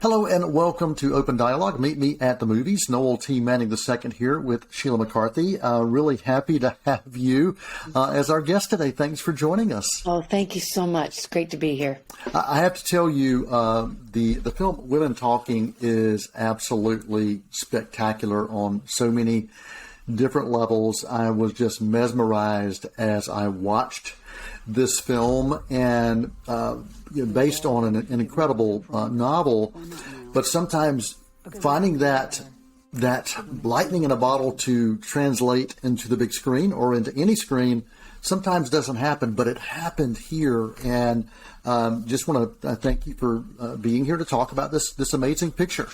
Hello and welcome to Open Dialogue. Meet me at the movies. Noel T. Manning II here with Sheila McCarthy. Really happy to have you as our guest today. Thanks for joining us. Oh, thank you so much. It's great to be here. I have to tell you, the film Women Talking is absolutely spectacular on so many different levels. I was just mesmerized as I watched this film, and based on an incredible novel, but sometimes finding that lightning in a bottle to translate into the big screen or into any screen sometimes doesn't happen, but it happened here. And just want to thank you for being here to talk about this amazing picture.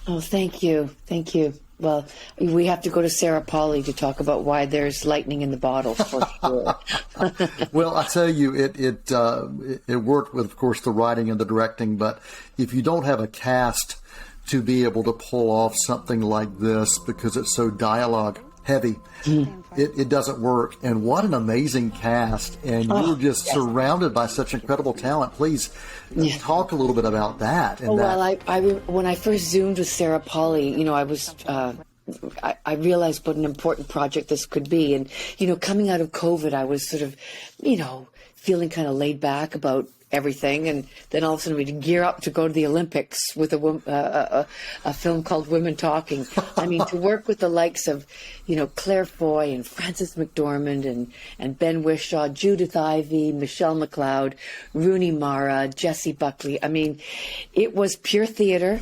Oh, thank you. Thank you. Well, we have to go to Sarah Polley to talk about why there's lightning in the bottle, for sure. Well, I tell you, it worked with, of course, the writing and the directing. But if you don't have a cast to be able to pull off something like this, because it's so dialogue heavy, it doesn't work. And what an amazing cast. And you're just surrounded by such incredible talent. Please talk a little bit about that. And when I first Zoomed with Sarah Polley, I was... I realized what an important project this could be. And, coming out of COVID, I was sort of, feeling kind of laid back about everything. And then all of a sudden we'd gear up to go to the Olympics with a film called Women Talking. I mean, to work with the likes of, Claire Foy and Frances McDormand and Ben Whishaw, Judith Ivey, Michelle McLeod, Rooney Mara, Jessie Buckley. I mean, it was pure theater,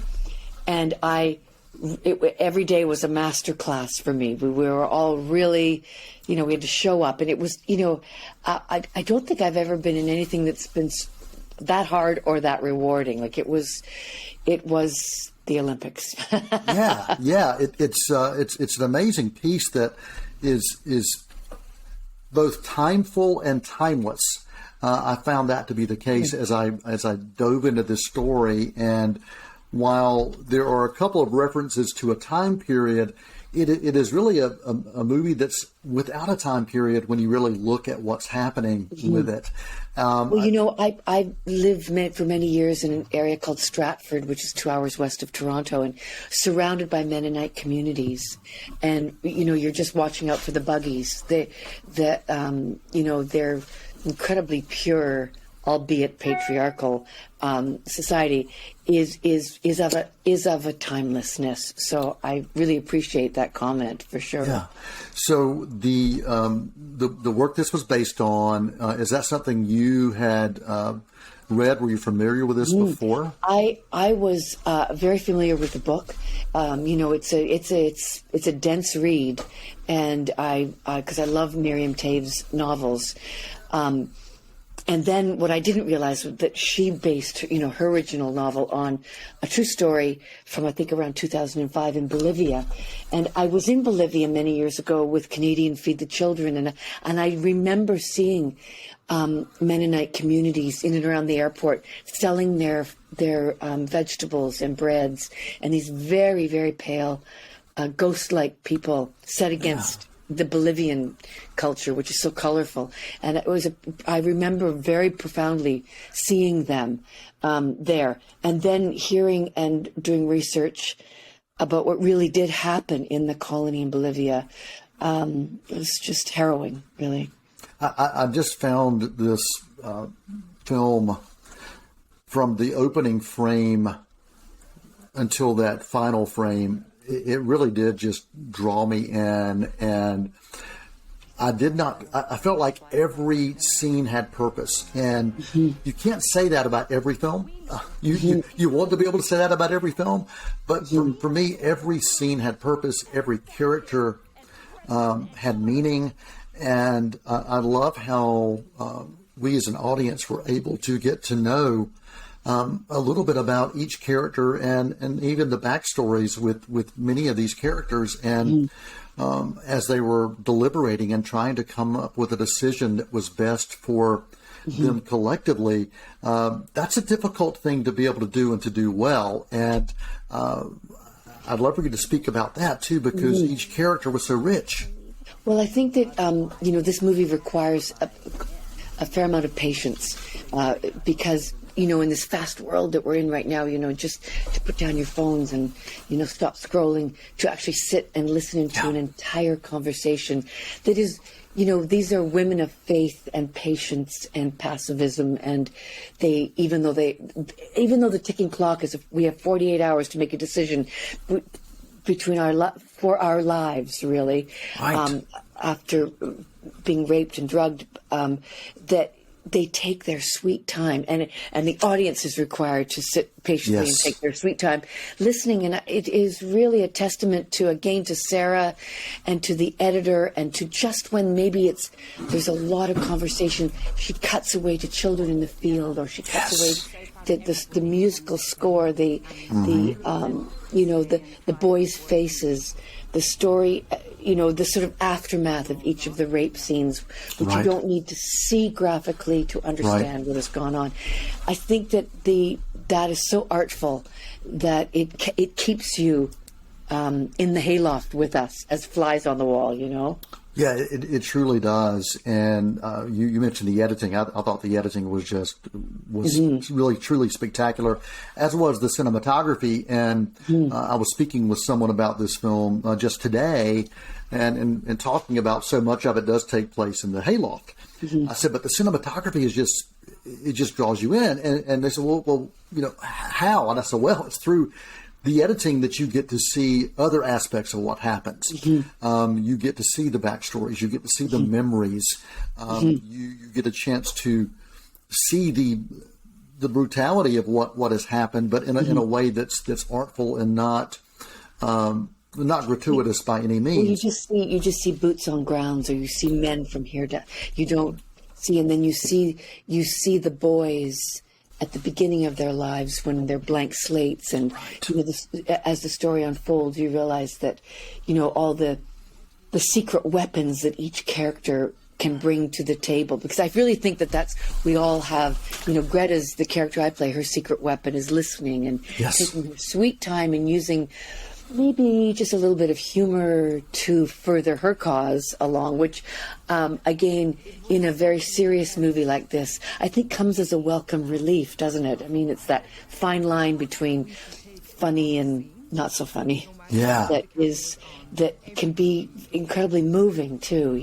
and every day was a master class for me. We were all really, we had to show up, and it was, I don't think I've ever been in anything that's been that hard or that rewarding. Like it was the Olympics. Yeah. It's an amazing piece that is both timeful and timeless. I found that to be the case as I dove into this story. And while there are a couple of references to a time period, it is really a movie that's without a time period when you really look at what's happening with it. I lived for many years in an area called Stratford, which is 2 hours west of Toronto, and surrounded by Mennonite communities. And, you're just watching out for the buggies. They're incredibly pure, albeit patriarchal society, is of a timelessness. So I really appreciate that comment for sure. Yeah. So the work this was based on, is that something you had read? Were you familiar with this before? I was very familiar with the book. It's a dense read, and because I love Miriam Toews novels. And then what I didn't realize was that she based, her original novel on a true story from, I think, around 2005 in Bolivia. And I was in Bolivia many years ago with Canadian Feed the Children, and I remember seeing Mennonite communities in and around the airport selling their vegetables and breads, and these very, very pale, ghost-like people set against the Bolivian culture, which is so colorful. And I remember very profoundly seeing them there, and then hearing and doing research about what really did happen in the colony in Bolivia. It was just harrowing, really. I just found this film, from the opening frame until that final frame, it really did just draw me in, and I felt like every scene had purpose, and you can't say that about every film. You want to be able to say that about every film, but for me, every scene had purpose, every character had meaning, and I love how we as an audience were able to get to know a little bit about each character and even the backstories with many of these characters. And as they were deliberating and trying to come up with a decision that was best for them collectively, that's a difficult thing to be able to do and to do well. And I'd love for you to speak about that too, because each character was so rich. Well, I think that, this movie requires a fair amount of patience because in this fast world that we're in right now, just to put down your phones and, stop scrolling, to actually sit and listen to an entire conversation that is, these are women of faith and patience and pacifism, and even though the ticking clock is, we have 48 hours to make a decision for our lives, really, right. After being raped and drugged, that they take their sweet time, and the audience is required to sit patiently and take their sweet time listening. And it is really a testament to Sarah and to the editor, and to just when maybe there's a lot of conversation, she cuts away to children in the field, or she cuts away the musical score, the boys' faces, the story, the sort of aftermath of each of the rape scenes, which you don't need to see graphically to understand what has gone on. I think that that is so artful that it keeps you in the hayloft with us as flies on the wall, Yeah, it truly does. And you mentioned the editing. I thought the editing was really, truly spectacular, as was the cinematography. And I was speaking with someone about this film just today, and talking about so much of it does take place in the hayloft. I said, but the cinematography it just draws you in. And they said, well, how? And I said, well, it's through the editing that you get to see other aspects of what happens. You get to see the backstories. You get to see the memories. You get a chance to see the brutality of what has happened, but in a way that's artful and not gratuitous by any means. Well, you just see boots on grounds, or you see men from here down. You don't see, and then you see the boys at the beginning of their lives when they're blank slates, and as the story unfolds, you realize that all the secret weapons that each character can bring to the table. Because I really think that we all have, Greta's the character I play, her secret weapon is listening and taking her sweet time and using maybe just a little bit of humor to further her cause along, which, again, in a very serious movie like this, I think comes as a welcome relief, doesn't it? I mean, it's that fine line between funny and not so funny. Yeah. That can be incredibly moving too,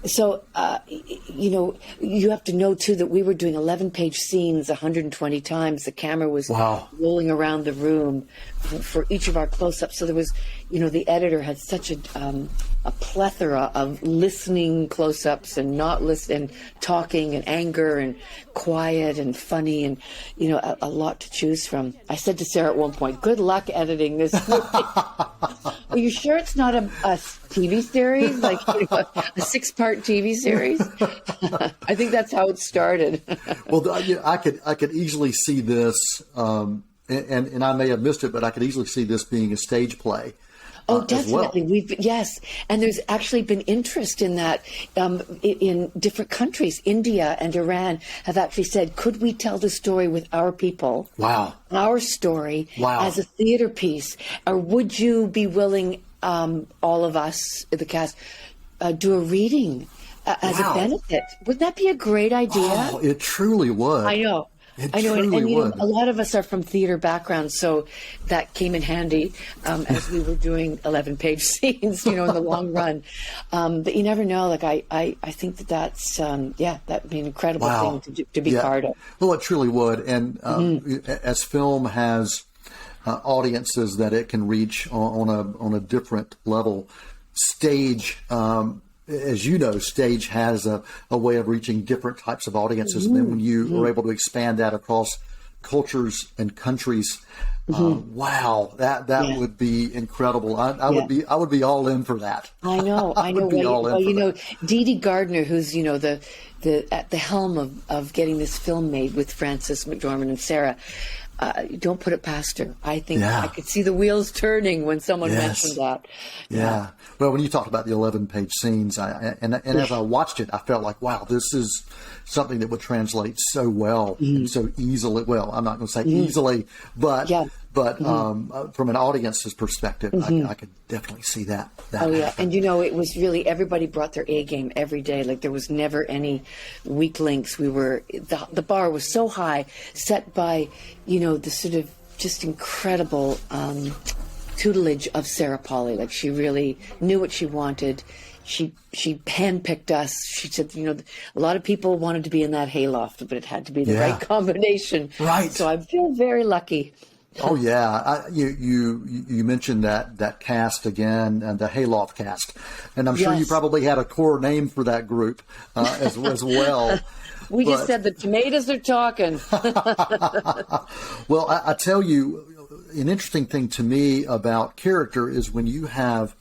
So, you have to know, too, that we were doing 11-page scenes 120 times. The camera was rolling around the room for each of our close-ups. So there was, the editor had such a plethora of listening close-ups and not listening, talking and anger and quiet and funny, and, a lot to choose from. I said to Sarah at one point, good luck editing this movie. Are you sure it's not a TV series, like a 6-part TV series? I think that's how it started. Well, I could easily see this, and I may have missed it, but I could easily see this being a stage play. Oh, definitely. Yes. And there's actually been interest in that in different countries. India and Iran have actually said, could we tell the story with our people? Wow. Our story as a theater piece? Or would you be willing, all of us, the cast, do a reading as a benefit? Wouldn't that be a great idea? Oh, it truly would. I know. I know, and a lot of us are from theater backgrounds, so that came in handy as we were doing 11-page scenes, in the long run. But you never know. Like I think that's that'd be an incredible thing to be part of. Well, it truly would, and as film has audiences that it can reach on a different level, stage. As you know, stage has a way of reaching different types of audiences. And then when you are able to expand that across cultures and countries, that would be incredible. I would be all in for that. I know. Dee Dee Gardner, who's, at the helm of getting this film made with Frances McDormand and Sarah, don't put it past her. I think I could see the wheels turning when someone mentioned that. Yeah. Well, when you talked about the 11-page scenes, and as I watched it, I felt like, wow, this is something that would translate so well and so easily. Well, I'm not going to say easily, but But from an audience's perspective, I could definitely see that. Oh, yeah. And, it was really, everybody brought their A game every day. Like, there was never any weak links. The bar was so high, set by, the sort of just incredible tutelage of Sarah Polley. Like, she really knew what she wanted. She handpicked us. She said, a lot of people wanted to be in that hayloft, but it had to be the right combination. Right. So I feel very lucky. Oh yeah, you mentioned that cast again, and the Hayloft cast, and I'm sure you probably had a core name for that group as well. We just said the tomatoes are talking. Well, I tell you, an interesting thing to me about character is when you have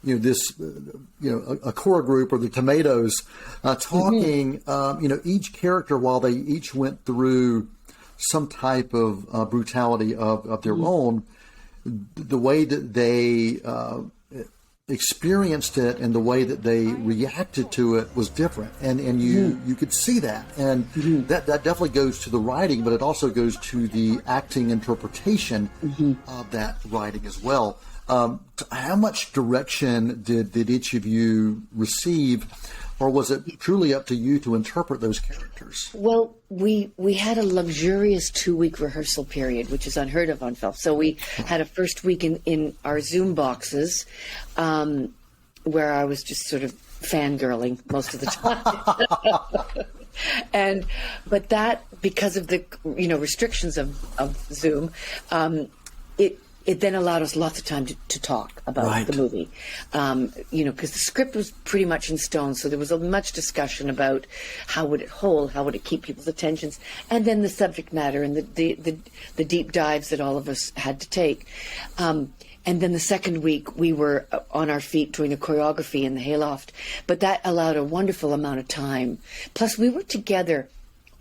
a core group or the tomatoes talking. Each character, while they each went through some type of brutality of their own, the way that they experienced it and the way that they reacted to it was different, and you could see that, and that definitely goes to the writing, but it also goes to the acting interpretation of that writing as well. How much direction did each of you receive, or was it truly up to you to interpret those characters? Well, we had a luxurious 2-week rehearsal period, which is unheard of on film. So we had a first week in our Zoom boxes, where I was just sort of fangirling most of the time. But that, because of the restrictions of Zoom, it then allowed us lots of time to talk about the movie, because the script was pretty much in stone. So there was much discussion about how would it hold, how would it keep people's attentions, and then the subject matter and the deep dives that all of us had to take. And then the second week, we were on our feet doing the choreography in the hayloft. But that allowed a wonderful amount of time. Plus, we were together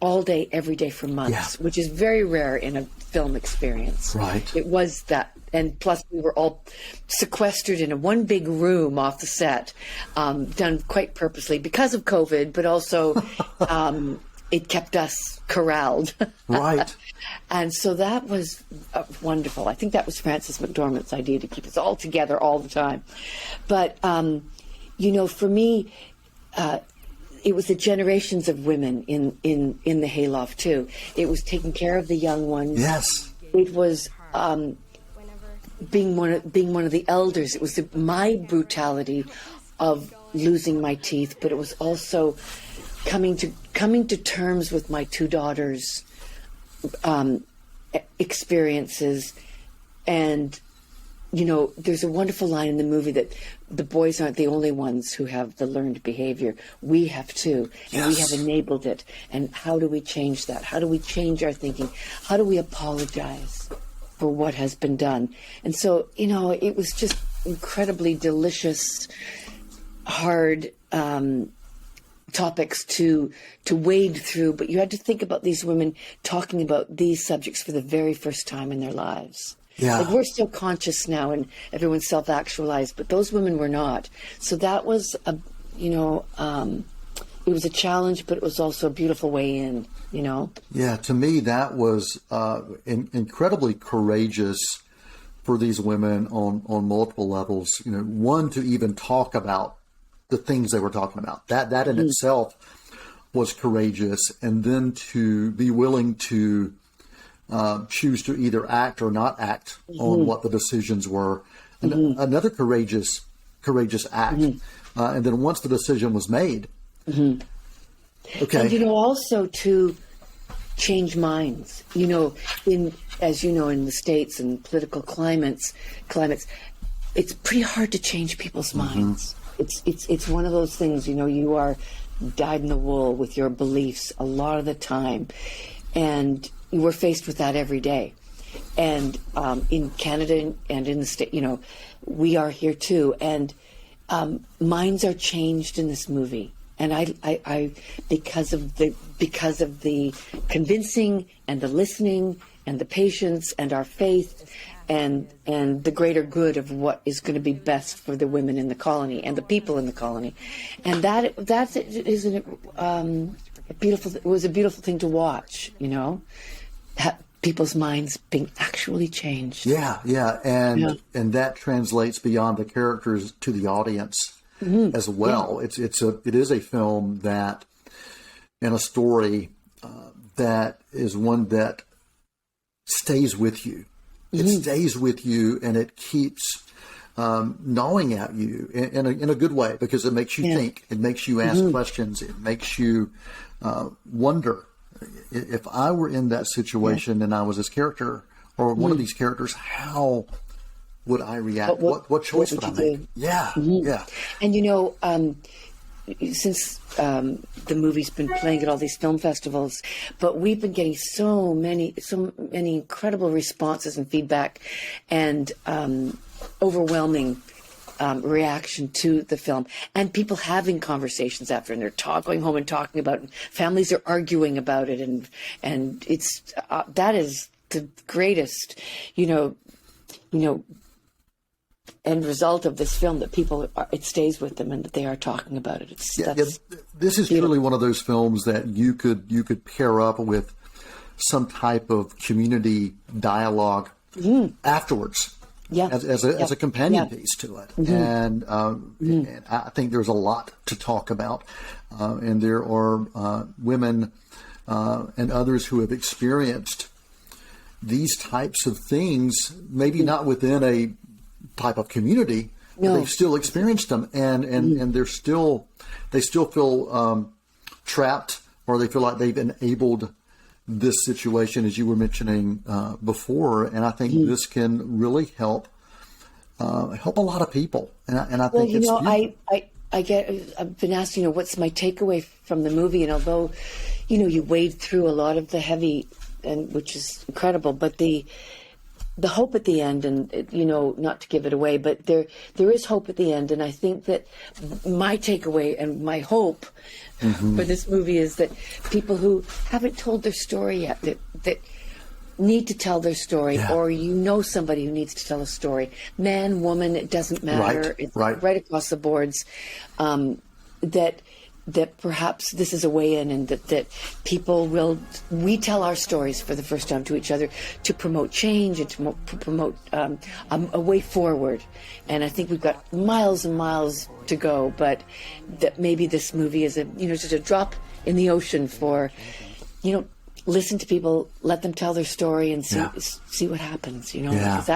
all day, every day for months, which is very rare in a film experience. Right. It was that. And plus, we were all sequestered in one big room off the set, done quite purposely because of COVID, but also it kept us corralled. Right. And so that was wonderful. I think that was Frances McDormand's idea, to keep us all together all the time. But, for me, it was the generations of women in the hayloft, too. It was taking care of the young ones. Yes. It was being one of the elders. It was my brutality of losing my teeth, but it was also coming to terms with my 2 daughters' experiences. And there's a wonderful line in the movie that the boys aren't the only ones who have the learned behavior. We have too, and we have enabled it. And how do we change that? How do we change our thinking? How do we apologize for what has been done? And so, it was just incredibly delicious, hard topics to wade through. But you had to think about these women talking about these subjects for the very first time in their lives. Yeah. Like, we're still conscious now and everyone's self-actualized, but those women were not. So that was it was a challenge, but it was also a beautiful way in, Yeah, to me, that was incredibly courageous for these women on multiple levels. One, to even talk about the things they were talking about. That in itself was courageous. And then to be willing to choose to either act or not act on what the decisions were. And another courageous act. And then once the decision was made, okay. And also to change minds. In the States and political climates, it's pretty hard to change people's minds. It's one of those things. You are dyed in the wool with your beliefs a lot of the time, and we're faced with that every day. And in Canada and in the state, we are here too. And minds are changed in this movie. And I because of the convincing and the listening and the patience and our faith and the greater good of what is going to be best for the women in the colony and the people in the colony. And that is a beautiful. It was a beautiful thing to watch. people's minds being actually changed. Yeah, yeah, and that translates beyond the characters to the audience as well. Yeah. It is a film that, and a story that is one that stays with you. It stays with you, and it keeps gnawing at you in a good way, because it makes you think. It makes you ask questions. It makes you wonder. If I were in that situation and I was this character or one of these characters, how would I react? What choice would I make? Yeah, yeah. And since the movie's been playing at all these film festivals, but we've been getting so many incredible responses and feedback, and overwhelming reaction to the film, and people having conversations after, and they're going home and talking about it. Families are arguing about it, and it's that is the greatest, end result of this film, that it stays with them and that they are talking about it. This is truly one of those films that you could pair up with some type of community dialogue afterwards. Yeah, as a companion piece to it, and I think there's a lot to talk about, and there are women and others who have experienced these types of things, maybe not within a type of community, but they've still experienced them, and they still feel trapped, or they feel like they've enabled this situation, as you were mentioning before, and I think this can really help a lot of people. And I think it's I've been asked, what's my takeaway from the movie, and although, you wade through a lot of the heavy, and which is incredible, but the hope at the end, and not to give it away, but there is hope at the end, and I think that my takeaway and my hope for this movie is that people who haven't told their story yet, that need to tell their story, or somebody who needs to tell a story, man, woman, it doesn't matter, it's right across the boards, that perhaps this is a way in, and that people we tell our stories for the first time to each other to promote change and to promote a way forward. And I think we've got miles and miles to go, but that maybe this movie is just a drop in the ocean for, listen to people, let them tell their story, and see what happens, because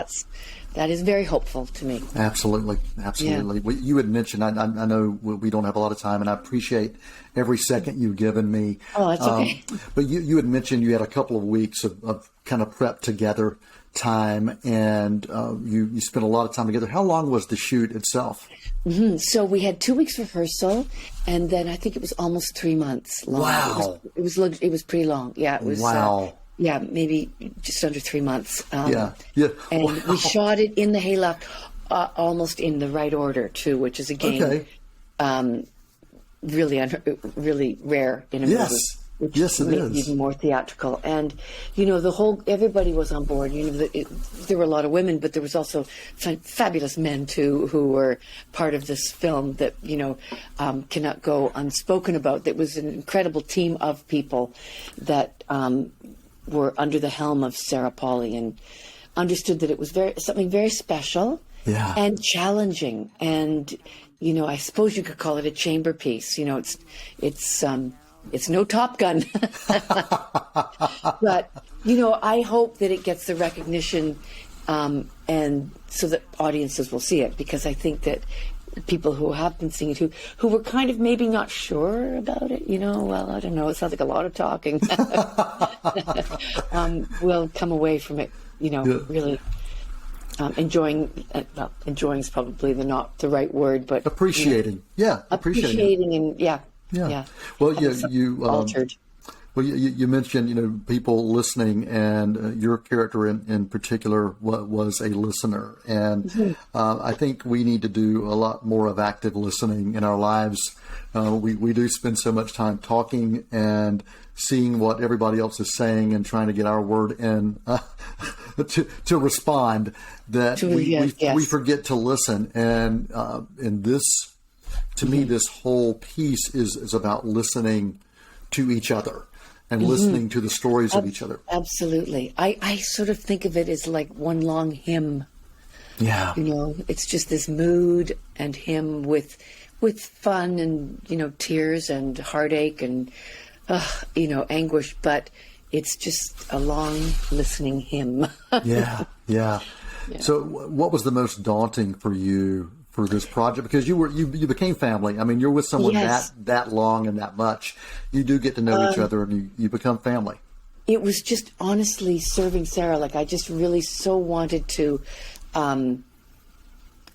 that is very hopeful to me. Absolutely. Yeah. You had mentioned, I know we don't have a lot of time, and I appreciate every second you've given me. Oh, that's okay. But you had mentioned you had a couple of weeks of kind of prep together time, and you spent a lot of time together. How long was the shoot itself? So we had 2 weeks rehearsal, and then I think it was almost 3 months long. Wow. It was pretty long. Yeah, it was. Wow. Maybe just under 3 months. And we shot it in the hayloft, almost in the right order too, which is again really rare in a movie. Yes, it is. Even more theatrical. And, everybody was on board. There were a lot of women, but there was also fabulous men, too, who were part of this film that, cannot go unspoken about. It was an incredible team of people that were under the helm of Sarah Polley, and understood that it was something very special and challenging. And, I suppose you could call it a chamber piece. It's no Top Gun, but I hope that it gets the recognition, and so that audiences will see it, because I think that people who have been seeing it, who were kind of maybe not sure about it, well, I don't know, it sounds like a lot of talking, will come away from it, really enjoying. Enjoying is probably not the right word, but appreciating, appreciating, and Well, you altered. Well, you mentioned, people listening, and your character in particular was a listener. And I think we need to do a lot more of active listening in our lives. We do spend so much time talking and seeing what everybody else is saying and trying to get our word in to respond, that we forget to listen. And in this, to me, this whole piece is about listening to each other. and listening to the stories of each other. Absolutely. I sort of think of it as like one long hymn. Yeah. You know, it's just this mood and hymn with fun and, you know, tears and heartache and, you know, anguish, but it's just a long listening hymn. Yeah. So what was the most daunting for you for this project? Because you became family. I mean, you're with someone that long and that much. You do get to know each other, and you become family. It was just honestly serving Sarah. Like, I just really so wanted to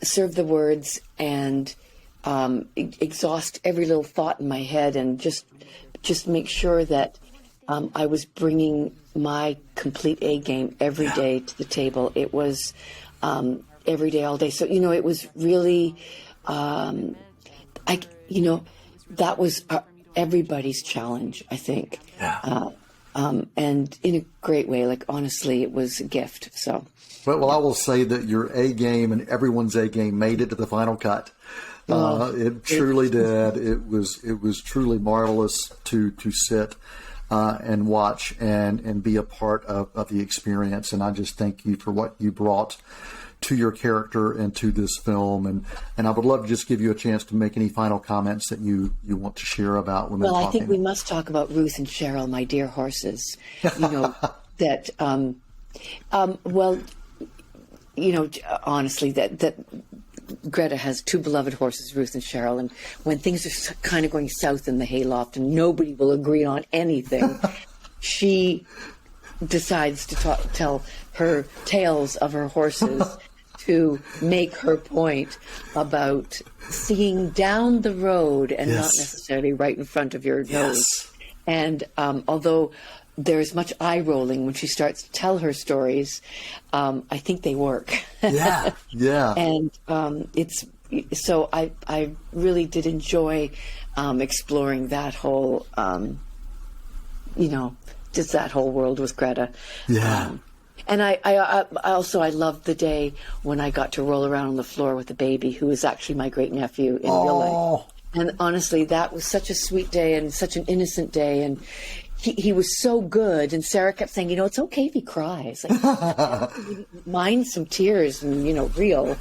serve the words and exhaust every little thought in my head, and just make sure that I was bringing my complete A game every day to the table. It was every day, all day. So, you know, it was really, that was everybody's challenge, I think. Yeah. And in a great way. Like, honestly, it was a gift. So. Well, I will say that your A game and everyone's A game made it to the final cut. It truly did. It was truly marvelous to sit and watch and be a part of the experience. And I just thank you for what you brought to your character and to this film. And I would love to just give you a chance to make any final comments that you want to share about Women Talking. Well, I think we must talk about Ruth and Cheryl, my dear horses. You know, that, well, you know, honestly, that Greta has two beloved horses, Ruth and Cheryl, and when things are kind of going south in the hayloft and nobody will agree on anything, she decides to tell her tales of her horses to make her point about seeing down the road and not necessarily right in front of your nose. And although there's much eye rolling when she starts to tell her stories, I think they work. Yeah. And it's so I really did enjoy exploring that whole just that whole world with Greta. And I also loved the day when I got to roll around on the floor with the baby, who is actually my great nephew in real life. And honestly, that was such a sweet day and such an innocent day, and he was so good. And Sarah kept saying, you know, it's okay if he cries. Like, mind some tears and, you know, real.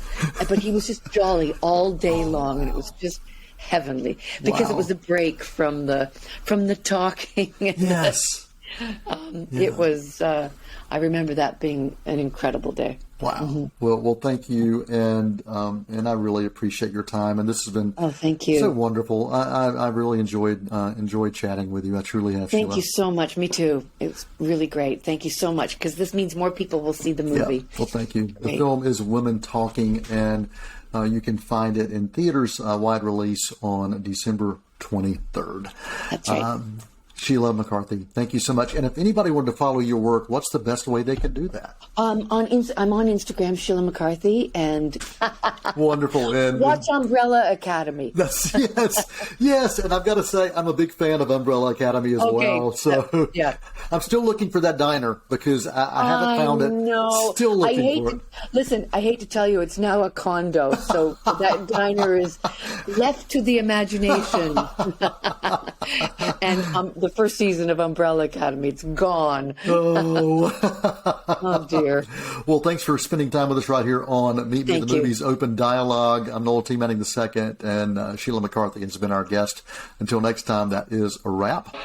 But he was just jolly all day long, and it was just heavenly because it was a break from the talking. It was. I remember that being an incredible day. Wow. Mm-hmm. Well, thank you, and I really appreciate your time. And this has been thank you. So wonderful. I really enjoyed chatting with you. I truly have. Thank you so much. Me too. It was really great. Thank you so much, because this means more people will see the movie. Yeah. Well, thank you. The film is Women Talking, and you can find it in theaters, wide release on December 23rd. That's right. Sheila McCarthy, thank you so much. And if anybody wanted to follow your work, what's the best way they could do that? I'm on Instagram, Sheila McCarthy, and wonderful. And watch Umbrella Academy. Yes. And I've got to say, I'm a big fan of Umbrella Academy as well. So I'm still looking for that diner, because I haven't found it. No, still looking for it. Listen, I hate to tell you, it's now a condo, so that diner is left to the imagination. And the first season of Umbrella Academy, it's gone. Oh dear. Well, thanks for spending time with us right here on Meet Me at the Movies Open Dialogue. I'm Noel T. Manning II, and Sheila McCarthy has been our guest. Until next time, that is a wrap.